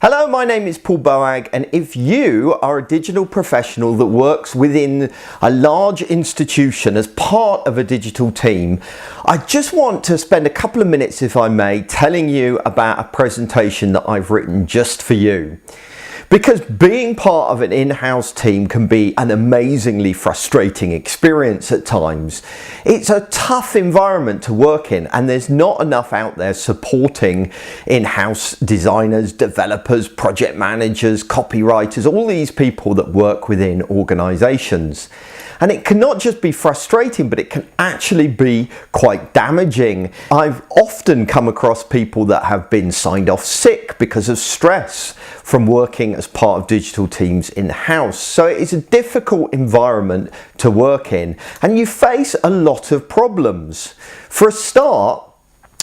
Hello, my name is Paul Boag, and if you are a digital professional that works within a large institution as part of a digital team, I just want to spend a couple of minutes, if I may, telling you about a presentation that I've written just for you. Because being part of an in-house team can be an amazingly frustrating experience at times. It's a tough environment to work in, and there's not enough out there supporting in-house designers, developers, project managers, copywriters, all these people that work within organizations. And it can not just be frustrating, but it can actually be quite damaging. I've often come across people that have been signed off sick because of stress from working as part of digital teams in-house. So it is a difficult environment to work in, and you face a lot of problems. For a start,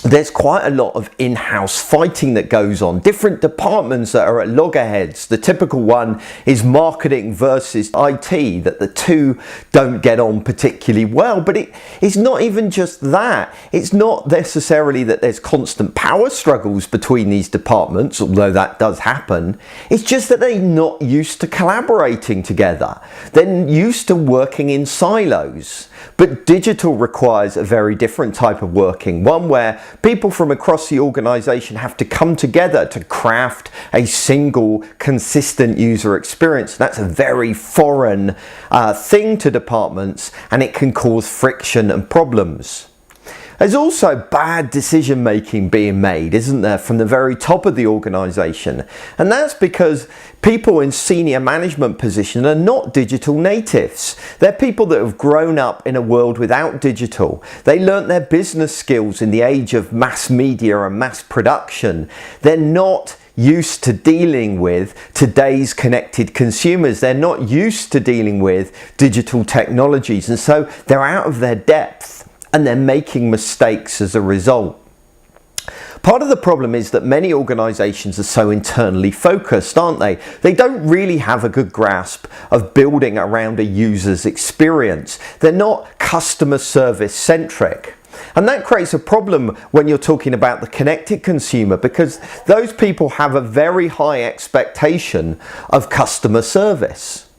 there's quite a lot of in-house fighting that goes on. Different departments that are at loggerheads. The typical one is marketing versus IT, that the two don't get on particularly well. But it's not even just that. It's not necessarily that there's constant power struggles between these departments, although that does happen. It's just that they're not used to collaborating together. They're used to working in silos. But digital requires a very different type of working, one where people from across the organization have to come together to craft a single, consistent user experience. That's a very foreign thing to departments, and it can cause friction and problems. There's also bad decision making being made, isn't there, from the very top of the organization? And that's because people in senior management positions are not digital natives. They're people that have grown up in a world without digital. They learnt their business skills in the age of mass media and mass production. They're not used to dealing with today's connected consumers. They're not used to dealing with digital technologies, and so they're out of their depth. And they're making mistakes as a result. Part of the problem is that many organizations are so internally focused, aren't they? They don't really have a good grasp of building around a user's experience. They're not customer service centric. And that creates a problem when you're talking about the connected consumer, because those people have a very high expectation of customer service.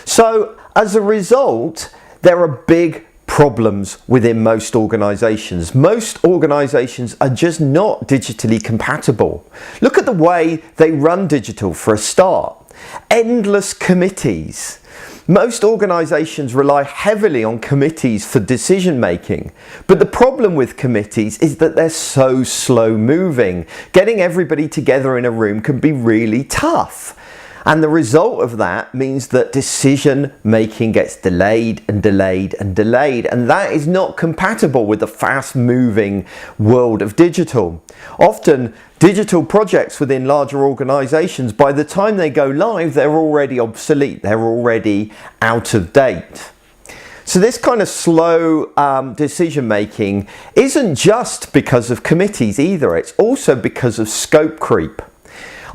So as a result, there are big problems within most organizations. Most organizations are just not digitally compatible. Look at the way they run digital for a start. Endless committees. Most organizations rely heavily on committees for decision making, but the problem with committees is that they're so slow moving. Getting everybody together in a room can be really tough. And the result of that means that decision making gets delayed and delayed and delayed. And that is not compatible with the fast moving world of digital. Often digital projects within larger organizations, by the time they go live, they're already obsolete. They're already out of date. So this kind of slow decision making isn't just because of committees either. It's also because of scope creep.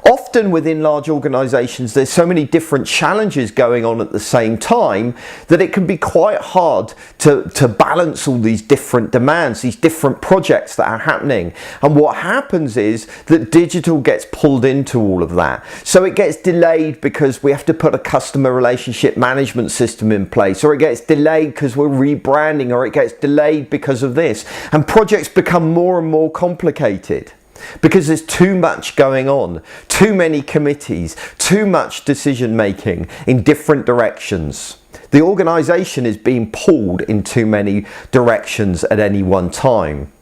Often within large organizations, there's so many different challenges going on at the same time that it can be quite hard to balance all these different demands, these different projects that are happening. And what happens is that digital gets pulled into all of that. So it gets delayed because we have to put a customer relationship management system in place, or it gets delayed because we're rebranding, or it gets delayed because of this. And projects become more and more complicated, because there's too much going on, too many committees, too much decision making in different directions. The organization is being pulled in too many directions at any one time.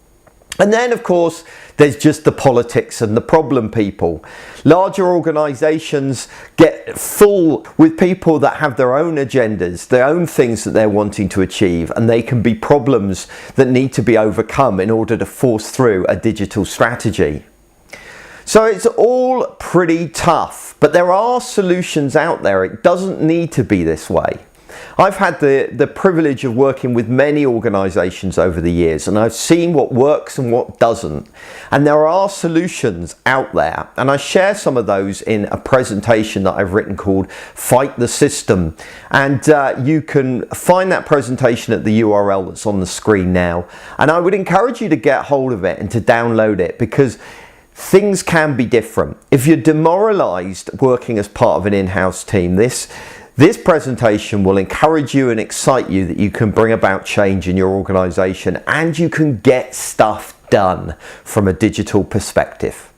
And then, of course, there's just the politics and the problem people. Larger organizations get full with people that have their own agendas, their own things that they're wanting to achieve, and they can be problems that need to be overcome in order to force through a digital strategy. So it's all pretty tough, but there are solutions out there. It doesn't need to be this way. I've had the privilege of working with many organizations over the years, and I've seen what works and what doesn't. And there are solutions out there, and I share some of those in a presentation that I've written called Fight the System. And you can find that presentation at the URL that's on the screen now. And I would encourage you to get hold of it and to download it, because things can be different. If you're demoralized working as part of an in-house team, this presentation will encourage you and excite you that you can bring about change in your organization and you can get stuff done from a digital perspective.